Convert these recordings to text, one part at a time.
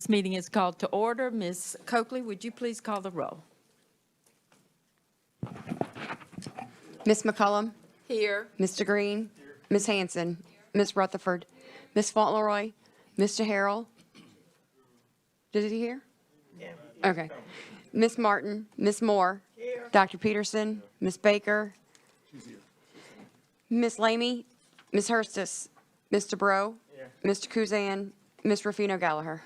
This meeting is called to order. Ms. Coakley, would you please call the roll? Miss McCullum, Here. Mr. Green, Miss Hanson, Miss Rutherford, Miss Fauntleroy, Mr. Harrell. Did he hear? Yeah. Okay. Miss Martin, Miss Moore, Dr. Peterson, Miss Baker, Miss Lamy, Miss Hurstis, Mr. Bro, Mr. Kuzan, Miss Rufino Gallagher.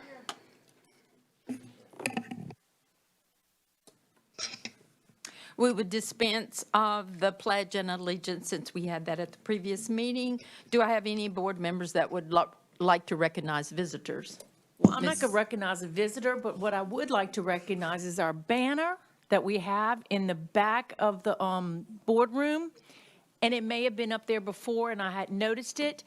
We would dispense of the pledge and allegiance since we had that at the previous meeting. Do I have any board members that would like to recognize visitors? Well, I'm not going to recognize a visitor, but what I would like to recognize is our banner that we have in the back of the boardroom. And it may have been up there before and I hadn't noticed it.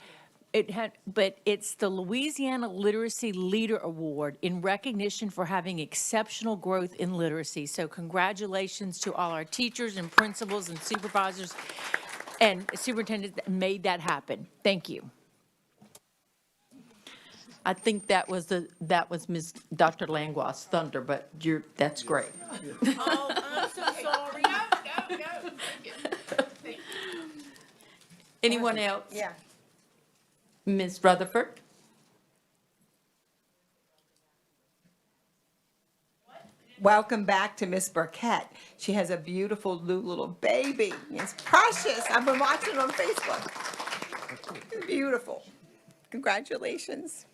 But it's the Louisiana Literacy Leader Award in recognition for having exceptional growth in literacy. So congratulations to all our teachers and principals and supervisors and superintendents that made that happen. Thank you. I think that was Ms. Dr. Langlois' thunder, but that's great. Oh, I'm so sorry. No. Anyone else? Yeah. Ms. Rutherford? Welcome back to Miss Burkett. She has a beautiful new little baby. It's precious. I've been watching on Facebook. Beautiful. Congratulations.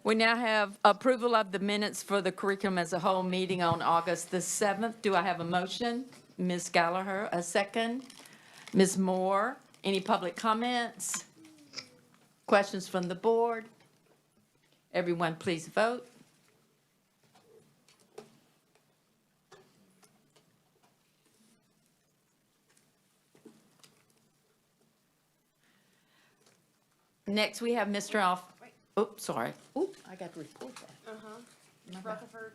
We now have approval of the minutes for the curriculum as a whole meeting on August the 7th. Do I have a motion? Ms. Gallagher, a second. Ms. Moore, any public comments? Questions from the board? Everyone, please vote. Next, we have Mr. Oops, sorry. Oops, I got to report that. Rutherford.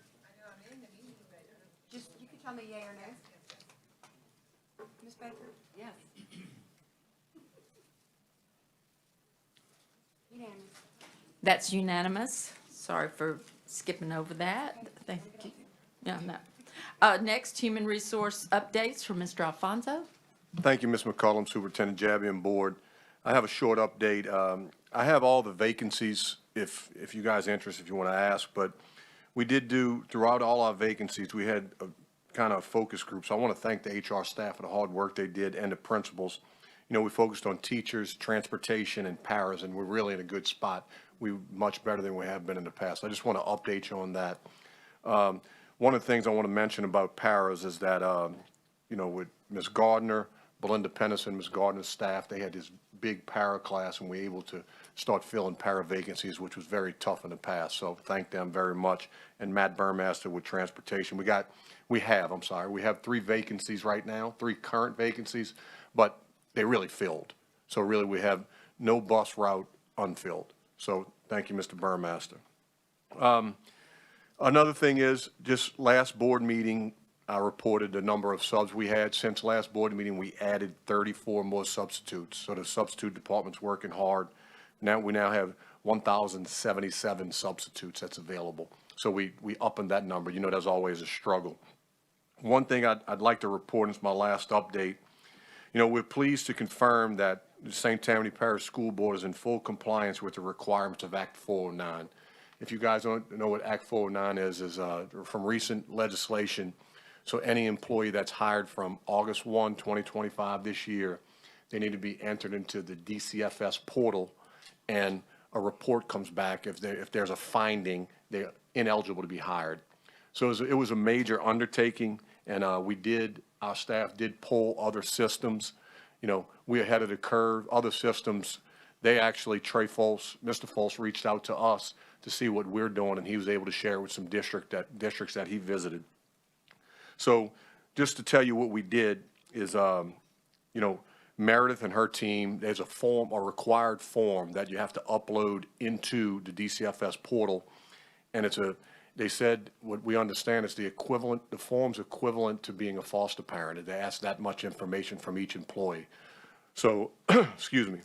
Just, you can tell me yea or no. Miss Baker? Yes. Unanimous. That's unanimous. Sorry for skipping over that. Thank you. Yeah, no. Next, human resource updates from Mr. Alfonso. Thank you, Ms. McCullum, Superintendent Jabby, and Board. I have a short update. I have all the vacancies, if you guys are interested, if you want to ask, but we did do, throughout all our vacancies, we had a kind of focus group. So I want to thank the HR staff for the hard work they did and the principals. You know, we focused on teachers, transportation, and paras, and we're really in a good spot. We're much better than we have been in the past. I just want to update you on that. One of the things I want to mention about paras is that, you know, with Ms. Gardner, Belinda Pennison, Ms. Gardner's staff, they had this big para class, and we were able to start filling para vacancies, which was very tough in the past. So thank them very much. And Matt Burmaster with transportation. We have 3 vacancies right now, 3 current vacancies, but they really filled. So really we have no bus route unfilled. So thank you, Mr. Burmaster. Another thing is, just last board meeting, I reported the number of subs we had. Since last board meeting, we added 34 more substitutes. So the substitute department's working hard. We now have 1,077 substitutes that's available. So we upping that number. You know, there's always a struggle. One thing I'd like to report, and it's my last update. You know, we're pleased to confirm that the St. Tammany Parish School Board is in full compliance with the requirements of Act 409. If you guys don't know what Act 409 is from recent legislation. So any employee that's hired from August 1, 2025 this year, they need to be entered into the DCFS portal, and a report comes back if there's a finding they're ineligible to be hired. So it was a major undertaking, and our staff did pull other systems. You know, we're ahead of the curve. Other systems, they actually, Mr. Foltz reached out to us to see what we're doing, and he was able to share with some districts that he visited. So just to tell you what we did is, you know, Meredith and her team, there's a required form that you have to upload into the DCFS portal. And they said what we understand is the form's equivalent to being a foster parent. They ask that much information from each employee. So, excuse me,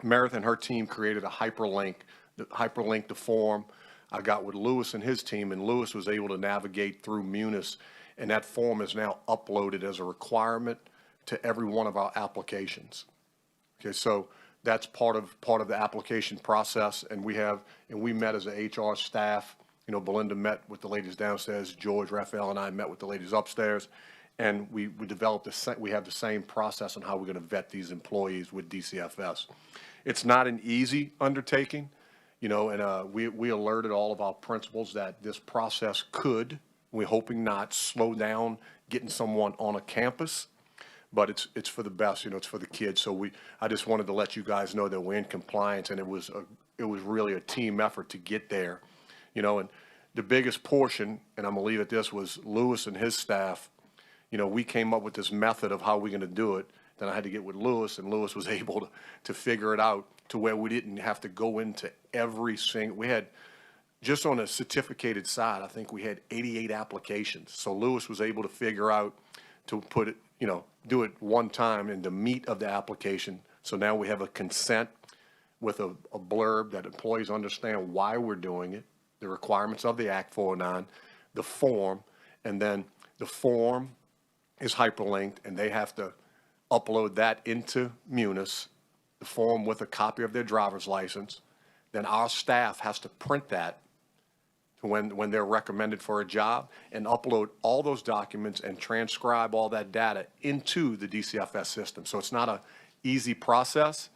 Meredith and her team created a hyperlink, the form. I got with Lewis and his team, and Lewis was able to navigate through Munis, and that form is now uploaded as a requirement to every one of our applications. Okay, so that's part of the application process, and we met as a HR staff. You know, Belinda met with the ladies downstairs, George, Raphael, and I met with the ladies upstairs, and we developed we have the same process on how we're going to vet these employees with DCFS. It's not an easy undertaking, you know, and we alerted all of our principals that this process could, we're hoping not, slow down getting someone on a campus, but it's for the best, you know, it's for the kids. So I just wanted to let you guys know that we're in compliance, and it was really a team effort to get there, you know, and the biggest portion, and I'm gonna leave it this, was Lewis and his staff. You know, we came up with this method of how we're gonna do it. Then I had to get with Lewis, and Lewis was able to figure it out to where we didn't have to go into every single, we had, just on a certificated side, I think we had 88 applications. So Lewis was able to figure out to put it, you know, do it one time in the meat of the application. So now we have a consent with a blurb that employees understand why we're doing it, the requirements of the Act 409, the form, and then the form is hyperlinked, and they have to upload that into Munis, the form with a copy of their driver's license. Then our staff has to print that when they're recommended for a job and upload all those documents and transcribe all that data into the DCFS system. So it's not an easy process.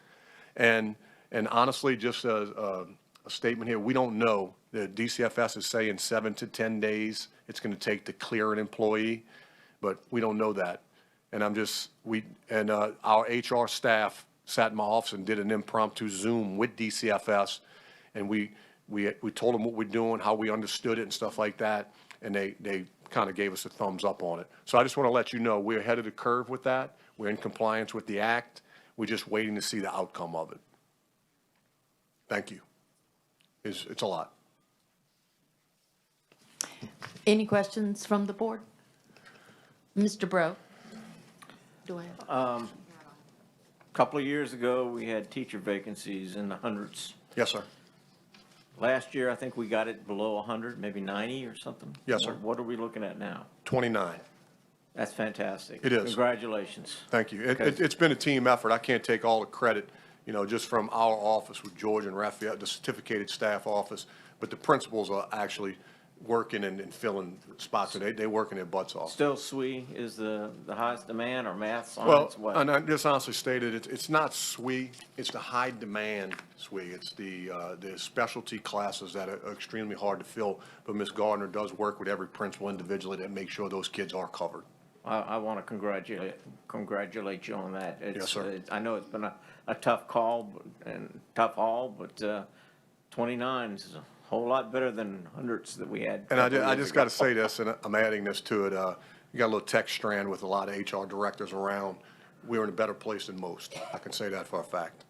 And honestly, just a statement here, we don't know. The DCFS is saying 7 to 10 days it's going to take to clear an employee, but we don't know that. And our HR staff sat in my office and did an impromptu Zoom with DCFS, and we told them what we're doing, how we understood it and stuff like that, and they kind of gave us a thumbs up on it. So I just want to let you know we're ahead of the curve with that. We're in compliance with the act. We're just waiting to see the outcome of it. Thank you. It's a lot. Any questions from the board? Mr. Bro? Do I have? Couple of years ago, we had teacher vacancies in the hundreds. Yes, sir. Last year, I think we got it below 100, maybe 90 or something. Yes, sir. What are we looking at now? 29. That's fantastic. It is. Congratulations. Thank you. Okay. It's been a team effort. I can't take all the credit, you know, just from our office with George and Raphael, the certificated staff office, but the principals are actually working and filling spots, and they're working their butts off. Still SWE is the highest demand, or math's on Well, its way? and I just honestly stated, it's not SWE, it's the high demand SWE. It's the specialty classes that are extremely hard to fill, but Ms. Gardner does work with every principal individually to make sure those kids are covered. I want to congratulate you on that. Yes, sir. I know it's been a tough call and tough haul, but 29 is a whole lot better than hundreds that we had. And I just got to say this, and I'm adding this to it. You got a little tech strand with a lot of HR directors around. We're in a better place than most. I can say that for a fact.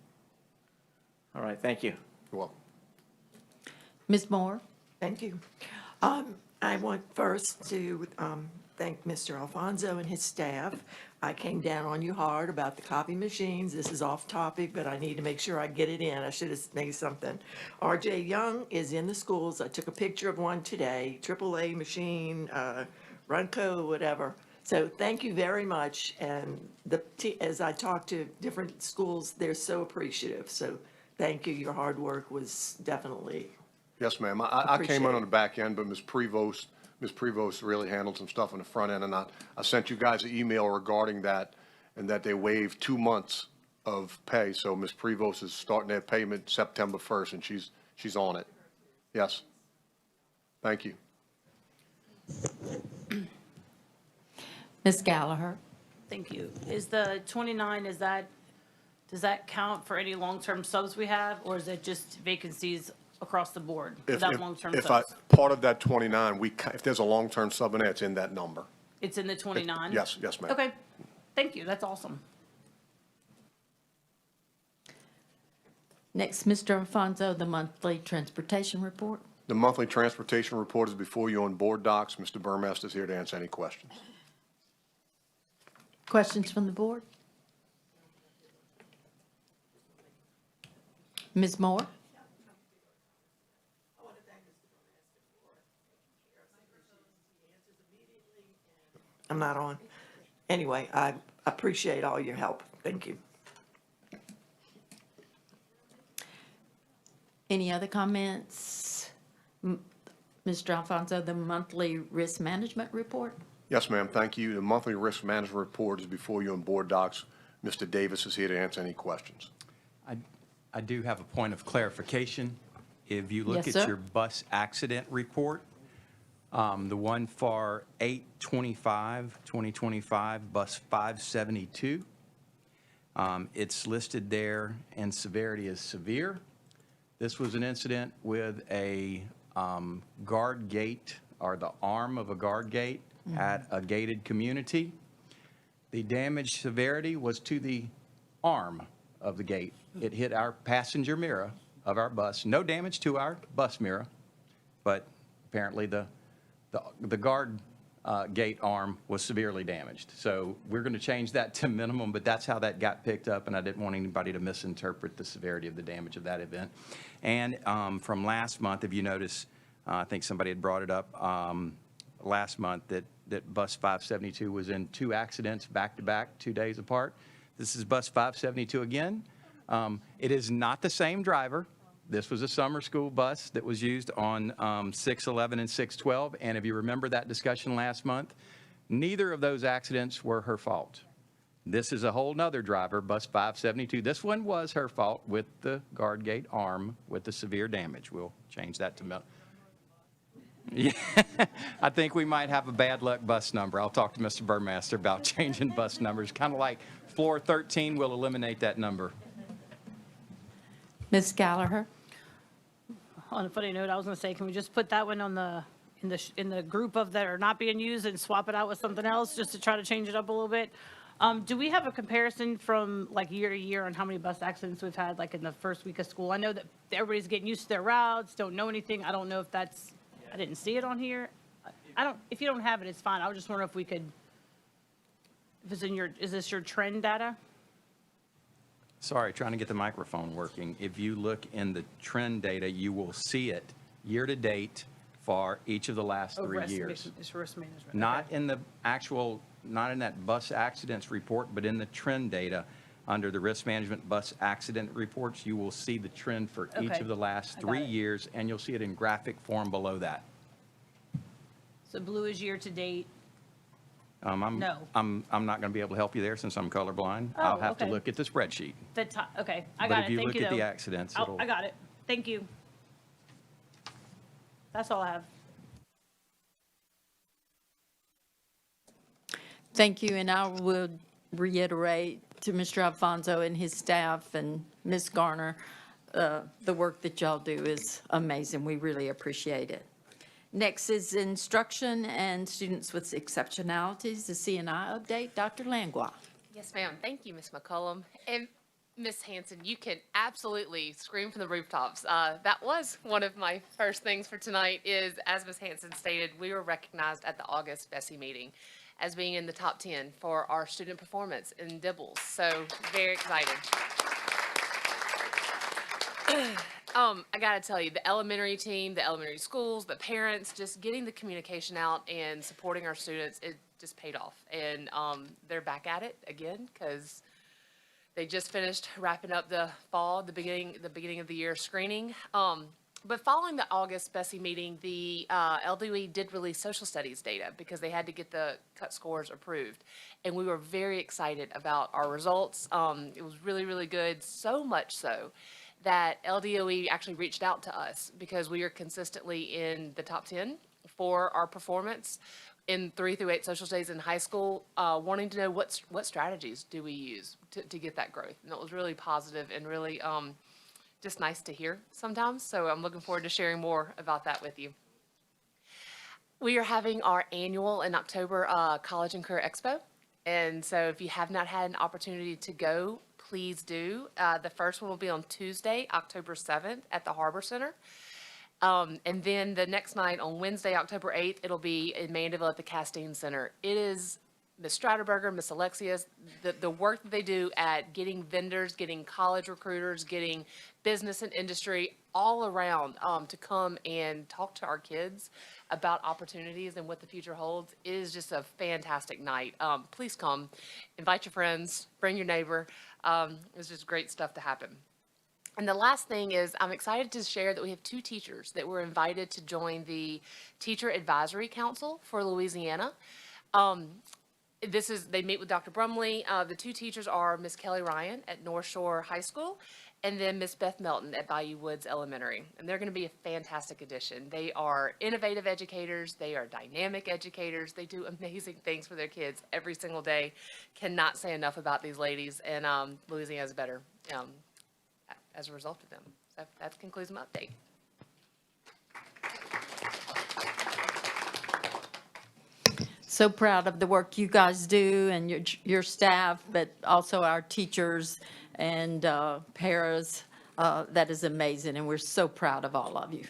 All right, thank you. You're welcome. Ms. Moore? Thank you. I want first to thank Mr. Alfonso and his staff. I came down on you hard about the copy machines. This is off topic, but I need to make sure I get it in. I should have made something. RJ Young is in the schools. I took a picture of one today, AAA machine, Runco, whatever. So thank you very much. And as I talk to different schools, they're so appreciative. So thank you. Your hard work was definitely. Yes, ma'am. I came in on the back end, but Ms. Prevost really handled some stuff on the front end, and I sent you guys an email regarding that, and that they waived 2 months of pay. So Ms. Prevost is starting their payment September 1st, and she's on it. Yes. Thank you. Ms. Gallagher? Thank you. Is the 29, does that count for any long-term subs we have, or is it just vacancies across the board without long-term subs? Part of that 29, if there's a long-term sub in there, it's in that number. It's in the 29? Yes, ma'am. Okay, thank you, that's awesome. Next, Mr. Alfonso, the monthly transportation report. The monthly transportation report is before you on board docs. Mr. Burmester is here to answer any questions. Questions from the board? Ms. Moore? I'm not on. Anyway, I appreciate all your help. Thank you. Any other comments? Mr. Alfonso, the monthly risk management report? Yes, ma'am, thank you. The monthly risk management report is before you on board docs. Mr. Davis is here to answer any questions. I do have a point of clarification. If you look Yes, at sir. your bus accident report, the one for 8/25/2025, bus 572, it's listed there and severity is severe. This was an incident with a guard gate or the arm of a guard gate at a gated community. The damage severity was to the arm of the gate. It hit our passenger mirror of our bus. No damage to our bus mirror, but apparently the guard gate arm was severely damaged. So we're going to change that to minimum, but that's how that got picked up, and I didn't want anybody to misinterpret the severity of the damage of that event. And from last month, if you notice, I think somebody had brought it up last month that bus 572 was in 2 accidents back-to-back, 2 days apart. This is bus 572 again. It is not the same driver. This was a summer school bus that was used on 6/11 and 6/12. And if you remember that discussion last month, neither of those accidents were her fault. This is a whole nother driver, bus 572. This one was her fault with the guard gate arm with the severe damage. We'll change that to yeah, I think we might have a bad luck bus number. I'll talk to Mr. Burmaster about changing bus numbers. Kind of like floor 13, we'll eliminate that number. Ms. Gallagher? On a funny note, I was gonna say, can we just put that one on in the group of that are not being used and swap it out with something else, just to try to change it up a little bit? Do we have a comparison from like year to year on how many bus accidents we've had, like in the first week of school? I know that everybody's getting used to their routes, don't know anything. I don't know if that's, I didn't see it on here. If you don't have it, it's fine. I was just wondering if we could, if it's in your, is this your trend data? Sorry, trying to get the microphone working. If you look in the trend data, you will see it year-to-date for each of the last 3 years. It's risk management. Not Okay. in the actual, not in that bus accidents report, but in the trend data. Under the risk management bus accident reports, you will see the trend for each Okay. of the last I got 3 it. years, and you'll see it in graphic form below that. So blue is year to date. I'm No. not going to be able to help you there since I'm colorblind. Oh, I'll have to okay. look at the spreadsheet. The top, okay, I But got if it. you Thank look you, at the though. accidents, Oh, it'll. I got it. Thank you. That's all I have. Thank you, and I will reiterate to Mr. Alfonso and his staff and Ms. Garner, the work that y'all do is amazing. We really appreciate it. Next is instruction and students with exceptionalities, the CNI update. Dr. Langlois. Yes, ma'am. Thank you, Ms. McCollum. And Ms. Hanson, you can absolutely scream from the rooftops. That was one of my first things for tonight is, as Ms. Hanson stated, we were recognized at the August Bessie meeting as being in the top 10 for our student performance in Dibbles. So very excited. I gotta tell you, the elementary team, the elementary schools, the parents, just getting the communication out and supporting our students, it just paid off. And they're back at it again because they just finished wrapping up the fall, the beginning of the year screening. But following the August Bessie meeting, the LDE did release social studies data because they had to get the cut scores approved. And we were very excited about our results. It was really, really good, so much so that LDOE actually reached out to us because we are consistently in the top 10 for our performance in 3 through 8 social studies in high school, wanting to know what strategies do we use to get that growth. And it was really positive and really just nice to hear sometimes. So I'm looking forward to sharing more about that with you. We are having our annual in October College and Career Expo. And so if you have not had an opportunity to go, please do. The first one will be on Tuesday, October 7th at the Harbor Center. And then the next night on Wednesday, October 8th, it'll be in Mandeville at the Castine Center. It is Ms. Stratterberger, Ms. Alexius, the work that they do at getting vendors, getting college recruiters, getting business and industry all around to come and talk to our kids about opportunities and what the future holds is just a fantastic night. Please come, invite your friends, bring your neighbor. It's just great stuff to happen. And the last thing is, I'm excited to share that we have 2 teachers that were invited to join the Teacher Advisory Council for Louisiana. They meet with Dr. Brumley. The 2 teachers are Miss Kelly Ryan at North Shore High School and then Miss Beth Melton at Bayou Woods Elementary. And they're going to be a fantastic addition. They are innovative educators. They are dynamic educators. They do amazing things for their kids every single day. Cannot say enough about these ladies, and Louisiana's better as a result of them. So that concludes my update. So proud of the work you guys do and your staff, but also our teachers and paras. That is amazing, and we're so proud of all of you.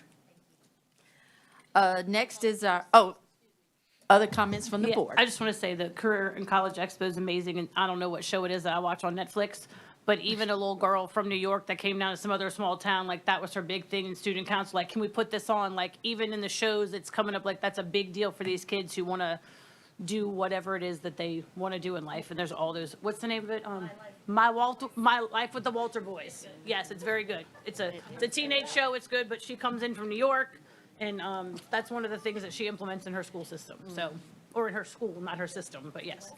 Next is other comments from the Yeah, board. I just want to say the Career and College Expo is amazing, and I don't know what show it is that I watch on Netflix, but even a little girl from New York that came down to some other small town, like that was her big thing in student council. Like, can we put this on? Like, even in the shows, it's coming up like that's a big deal for these kids who want to do whatever it is that they want to do in life. And there's all those, what's the name of it? My Life with the Walter Boys. Yes, it's very good. It's a teenage show. It's good, but she comes in from New York, and that's one of the things that she implements in her school system. So, or in her school, not her system, but yes.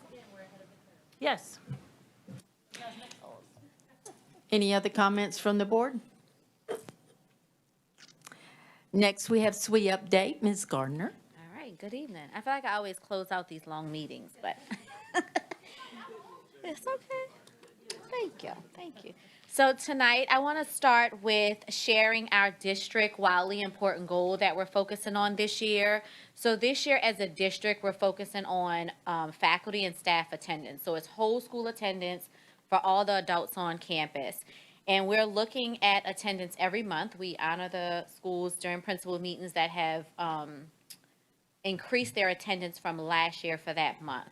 Yes. Any other comments from the board? Next, we have SWE update, Ms. Gardner. All right, good evening. I feel like I always close out these long meetings, but it's okay. Thank you. So tonight, I want to start with sharing our district wildly important goal that we're focusing on this year. So this year, as a district, we're focusing on faculty and staff attendance. So it's whole school attendance for all the adults on campus. And we're looking at attendance every month. We honor the schools during principal meetings that have increased their attendance from last year for that month.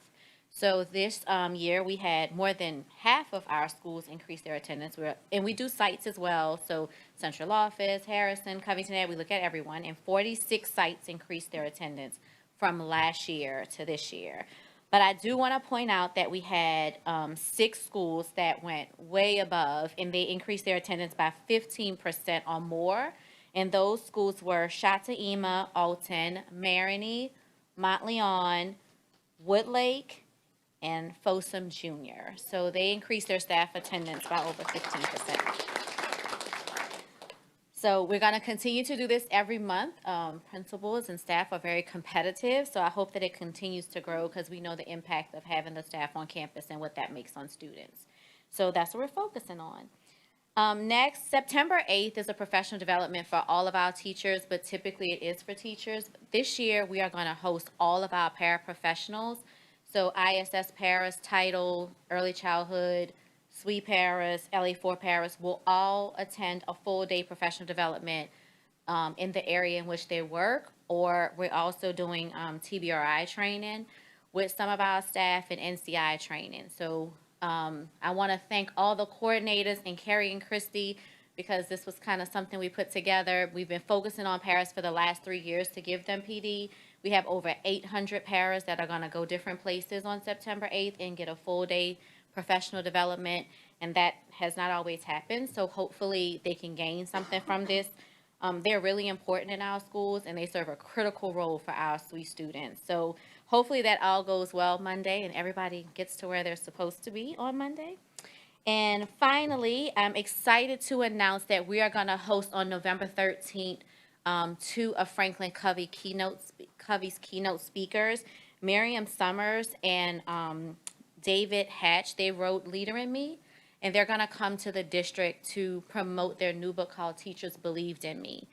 So this year, we had more than half of our schools increase their attendance. And we do sites as well. So Central Office, Harrison, Covington, we look at everyone. And 46 sites increased their attendance from last year to this year. But I do want to point out that we had 6 schools that went way above, and they increased their attendance by 15% or more. And those schools were Shatima, Alton, Marigny, Montleon, Woodlake, and Folsom Junior. So they increased their staff attendance by over 15%. So we're going to continue to do this every month. Principals and staff are very competitive, so I hope that it continues to grow because we know the impact of having the staff on campus and what that makes on students. So that's what we're focusing on. Next, September 8th is a professional development for all of our teachers, but typically it is for teachers. This year, we are going to host all of our paraprofessionals. So ISS paras, title, early childhood, SWE paras, LA4 paras will all attend a full-day professional development in the area in which they work, or we're also doing TBRI training with some of our staff and NCI training. So I want to thank all the coordinators and Carrie and Christy because this was kind of something we put together. We've been focusing on paras for the last 3 years to give them PD. We have over 800 paras that are going to go different places on September 8th and get a full-day professional development, and that has not always happened. So hopefully they can gain something from this. They're really important in our schools, and they serve a critical role for our SWE students. So hopefully that all goes well Monday and everybody gets to where they're supposed to be on Monday. And finally, I'm excited to announce that we are going to host on November 13th 2 of Franklin Covey's keynote speakers, Miriam Summers and David Hatch. They wrote Leader in Me, and they're going to come to the district to promote their new book called Teachers Believed in Me.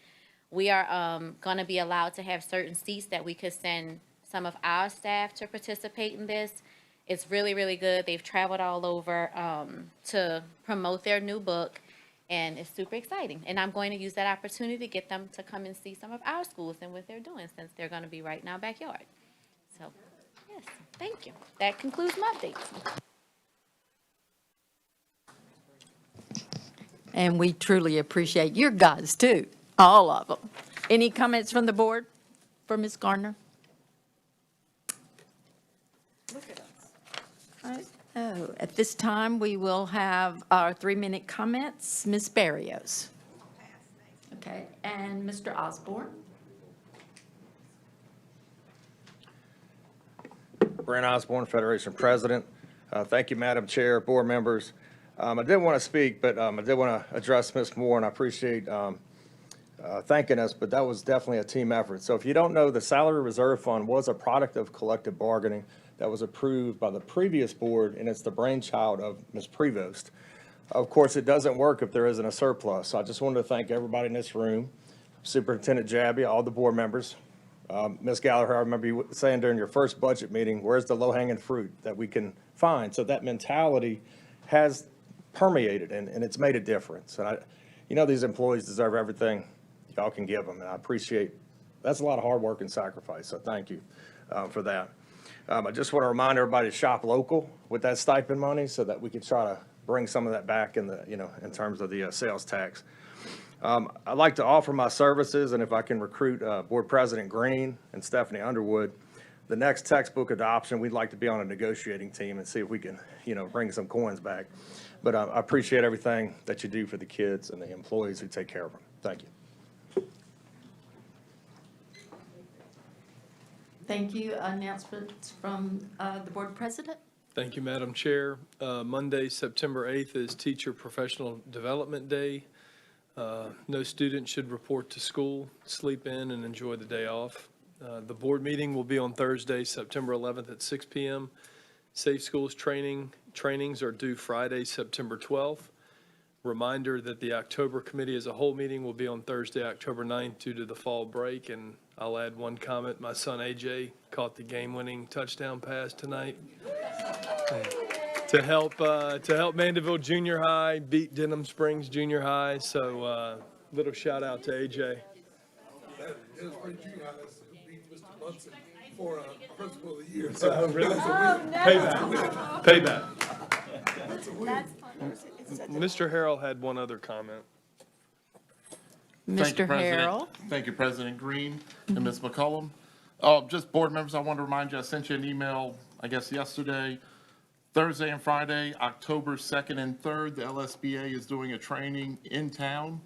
We are going to be allowed to have certain seats that we could send some of our staff to participate in this. It's really, really good. They've traveled all over to promote their new book, And it's super exciting. And I'm going to use that opportunity to get them to come and see some of our schools and what they're doing, since they're going to be right in our backyard. So, yes, thank you. That concludes my updates. And we truly appreciate your guys, too, all of them. Any comments from the board for Ms. Gardner? All right. Oh, at this time, we will have our 3-minute comments. Ms. Barrios. Okay, and Mr. Osborne. Brent Osborne, Federation President. Thank you, Madam Chair, board members. I didn't want to speak, but I did want to address Ms. Moore, and I appreciate thanking us, but that was definitely a team effort. So if you don't know, the Salary Reserve Fund was a product of collective bargaining that was approved by the previous board, and it's the brainchild of Ms. Prevost. Of course, it doesn't work if there isn't a surplus. So I just wanted to thank everybody in this room, Superintendent Jabby, all the board members. Ms. Gallagher, I remember you saying during your first budget meeting, where's the low-hanging fruit that we can find? So that mentality has permeated, and it's made a difference. And you know, these employees deserve everything y'all can give them, and I appreciate, that's a lot of hard work and sacrifice, so thank you for that. I just want to remind everybody to shop local with that stipend money so that we can try to bring some of that back in the, in terms of the sales tax. I'd like to offer my services, and if I can recruit Board President Green and Stephanie Underwood, the next textbook adoption, we'd like to be on a negotiating team and see if we can, bring some coins back. But I appreciate everything that you do for the kids and the employees who take care of them. Thank you. Thank you. Announcements from the board president? Thank you, Madam Chair. Monday, September 8th is Teacher Professional Development Day. No student should report to school, sleep in, and enjoy the day off. The board meeting will be on Thursday, September 11th at 6 p.m. Safe Schools trainings are due Friday, September 12th. Reminder that the October Committee as a whole meeting will be on Thursday, October 9th due to the fall break. And I'll add one comment. My son AJ caught the game-winning touchdown pass tonight to help Mandeville Junior High beat Denham Springs Junior High. So little shout out to AJ. For principal of the year. Oh, really? No. Payback. Mr. Harrell had one other comment. Mr. Harrell. Thank you, President Green and Ms. McCollum. Just board members, I want to remind you, I sent you an email, I guess yesterday, Thursday and Friday, October 2nd and 3rd, the LSBA is doing a training in town.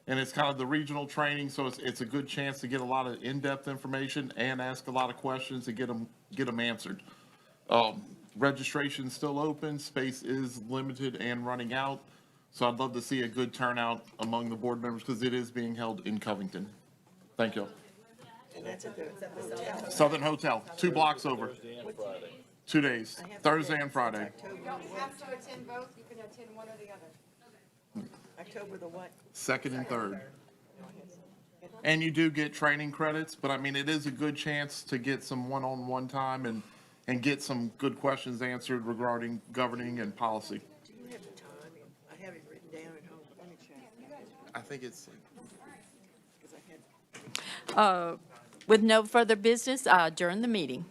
And it's kind of the regional training, so it's a good chance to get a lot of in-depth information and ask a lot of questions to get them answered. Registration's still open, space is limited and running out, so I'd love to see a good turnout among the board members because it is being held in Covington. Thank you. And that's at the Southern Hotel, 2 blocks over. 2 days, Thursday and Friday. You don't have to attend both, you can attend one or the other. October the what? 2nd and 3rd. And you do get training credits, but I mean, it is a good chance to get some one-on-one time and get some good questions answered regarding governing and policy. Do you have the time? I have it written down at home. Let me check. I think it's, With no further business, I adjourn the meeting.